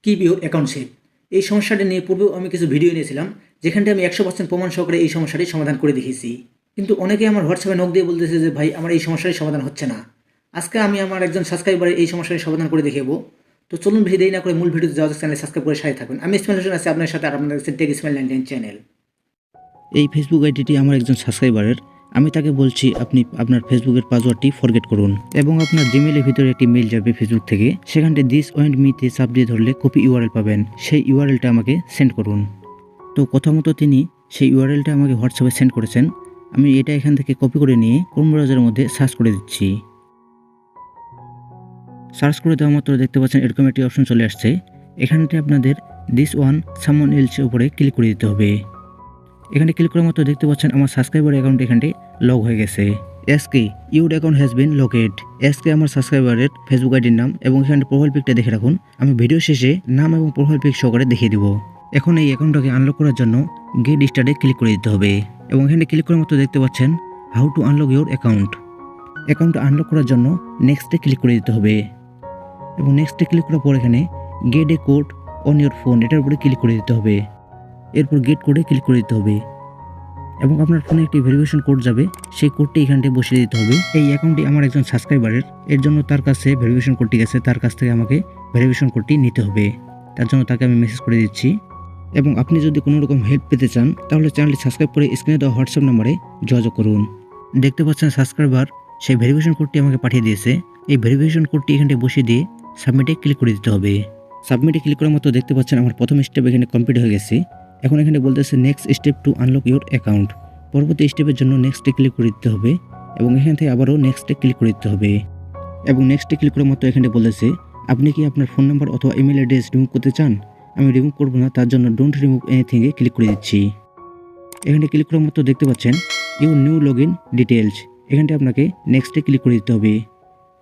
Keep your account safe. এই সমস্যাটি নিয়ে পূর্বেও আমি কিছু ভিডিও নিয়েছিলাম, যেখানটি আমি 100% প্রমাণ সহকারে এই সমস্যাটি সমাধান করে দেখিয়েছি। কিন্তু অনেকে আমার হোয়াটসঅ্যাপে নক দিয়ে বলতেছে যে ভাই আমার এই সমস্যাটি সমাধান হচ্ছে না। আজকে আমি আমার একজন সাবস্ক্রাইবারের এই সমস্যাটি সমাধান করে দেখাবো। তো চলুন ভিডিও দেরি না করে মূল ভিডিওতে যাওয়া যাক। চ্যানেল সাবস্ক্রাইব করে সাথে থাকবেন। আমি ইসমাইল হোসেন আছি আপনার সাথে, আর আপনাদের কাছে টেক ইসমাইল 99 চ্যানেল। এই ফেসবুক আইডিটি আমার একজন সাবস্ক্রাইবারের। আমি তাকে বলছি আপনি আপনার ফেসবুকের পাসওয়ার্ডটি ফরগেট করুন এবং আপনার জিমেইলের ভিতরে একটি মেইল যাবে ফেসবুক থেকে। সেখানটি দিস ওয়েন্ট মিতে চাপ দিয়ে ধরলে কপি ইউআরএল পাবেন। সেই ইউআরএলটা আমাকে সেন্ড করুন। তো কথা মতো তিনি সেই ইউআরএলটা আমাকে হোয়াটসঅ্যাপে সেন্ড করেছেন। আমি এটা এখান থেকে কপি করে নিয়ে ক্রোম ব্রাউজারের মধ্যে সার্চ করে দিচ্ছি। সার্চ করে দেওয়া মাত্র দেখতে পাচ্ছেন এরকম একটি অপশন চলে আসছে। এখানটি আপনাদের দিস ওয়ান সামওয়ান এলসের উপরে ক্লিক করে দিতে হবে। এখানে ক্লিক করার মতো দেখতে পাচ্ছেন আমার সাবস্ক্রাইবার অ্যাকাউন্ট এখানটি লগ হয়ে গেছে। SK your account has been লকেড। SK আমার সাবস্ক্রাইবারের ফেসবুক আইডির নাম এবং এখানে প্রোফাইল পিকটা দেখে রাখুন। আমি ভিডিও শেষে নাম এবং প্রোফাইল পিক সহকারে দেখিয়ে দিব। এখন এই অ্যাকাউন্টটাকে আনলক করার জন্য গেট স্টার্টে ক্লিক করে দিতে হবে এবং এখানে ক্লিক করার মতো দেখতে পাচ্ছেন how to unlock your account. অ্যাকাউন্টটা আনলক করার জন্য নেক্সটে ক্লিক করে দিতে হবে এবং নেক্সটে ক্লিক করার পর এখানে gate A code on your phone এটার উপরে ক্লিক করে দিতে হবে। এরপর গেট কোডে ক্লিক করে দিতে হবে এবং আপনার ফোনে একটি ভেরিফিকেশন কোড যাবে, সেই কোডটি এখানটি বসিয়ে দিতে হবে। এই অ্যাকাউন্টটি আমার একজন সাবস্ক্রাইবারের, এর জন্য তার কাছে ভেরিফিকেশন কোডটি গেছে, তার কাছ থেকে আমাকে ভেরিফিকেশন কোডটি নিতে হবে। তার জন্য তাকে আমি মেসেজ করে দিচ্ছি। এবং আপনি যদি কোনো রকম হেল্প পেতে চান তাহলে চ্যানেলটি সাবস্ক্রাইব করে স্ক্রিনে দেওয়া হোয়াটসঅ্যাপ নম্বরে যোগাযোগ করুন। দেখতে পাচ্ছেন সাবস্ক্রাইবার সেই ভেরিফিকেশন কোডটি আমাকে পাঠিয়ে দিয়েছে। এই ভেরিফিকেশন কোডটি এখানটি বসিয়ে দিয়ে সাবমিটে ক্লিক করে দিতে হবে। সাবমিটে ক্লিক করার মতো দেখতে পাচ্ছেন আমার প্রথম স্টেপ এখানে কমপ্লিট হয়ে গেছে। এখন এখানে বলতেছে next step two unlock your account. পরবর্তী স্টেপের জন্য নেক্সটে ক্লিক করে দিতে হবে এবং এখান থেকে আবারও নেক্সটে ক্লিক করে দিতে হবে এবং নেক্সটে ক্লিক করার মতো এখানে বলেছে আপনি কি আপনার ফোন নাম্বার অথবা ইমেল অ্যাড্রেস রিমুভ করতে চান। আমি রিমুভ করব না, তার জন্য ডোন্ট রিমুভ এনিথিংয়ে ক্লিক করে দিচ্ছি। এখানে ক্লিক করার মতো দেখতে পাচ্ছেন your new log in details. এখানটি আপনাকে নেক্সটে ক্লিক করে দিতে হবে।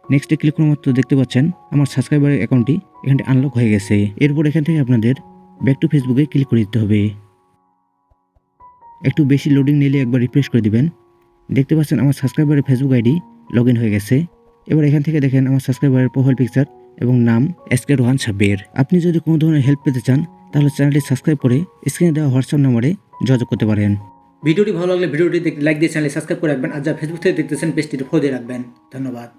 নেক্সটে ক্লিক করার মতো দেখতে পাচ্ছেন আমার সাবস্ক্রাইবারের অ্যাকাউন্টটি এখানটি আনলক হয়ে গেছে। এরপর এখান থেকে আপনাদের ব্যাক টু ফেসবুকে ক্লিক করে দিতে হবে। একটু বেশি লোডিং নিলে একবার রিফ্রেশ করে দিবেন। দেখতে পাচ্ছেন আমার সাবস্ক্রাইবারের ফেসবুক আইডি লগ ইন হয়ে গেছে। এবার এখান থেকে দেখেন আমার সাবস্ক্রাইবারের প্রোফাইল পিকচার এবং নাম এসকে রোহান সাব্বির। আপনি যদি কোনো ধরনের হেল্প পেতে চান তাহলে চ্যানেলটি সাবস্ক্রাইব করে স্ক্রিনে দেওয়া হোয়াটসঅ্যাপ নম্বরে যোগাযোগ করতে পারেন। ভিডিওটি ভালো লাগলে ভিডিওটি লাইক দিয়ে চ্যানেল সাবস্ক্রাইব করে রাখবেন, আর যা ফেসবুক থেকে দেখতেছেন পেজটি ফলো দিয়ে রাখবেন। ধন্যবাদ।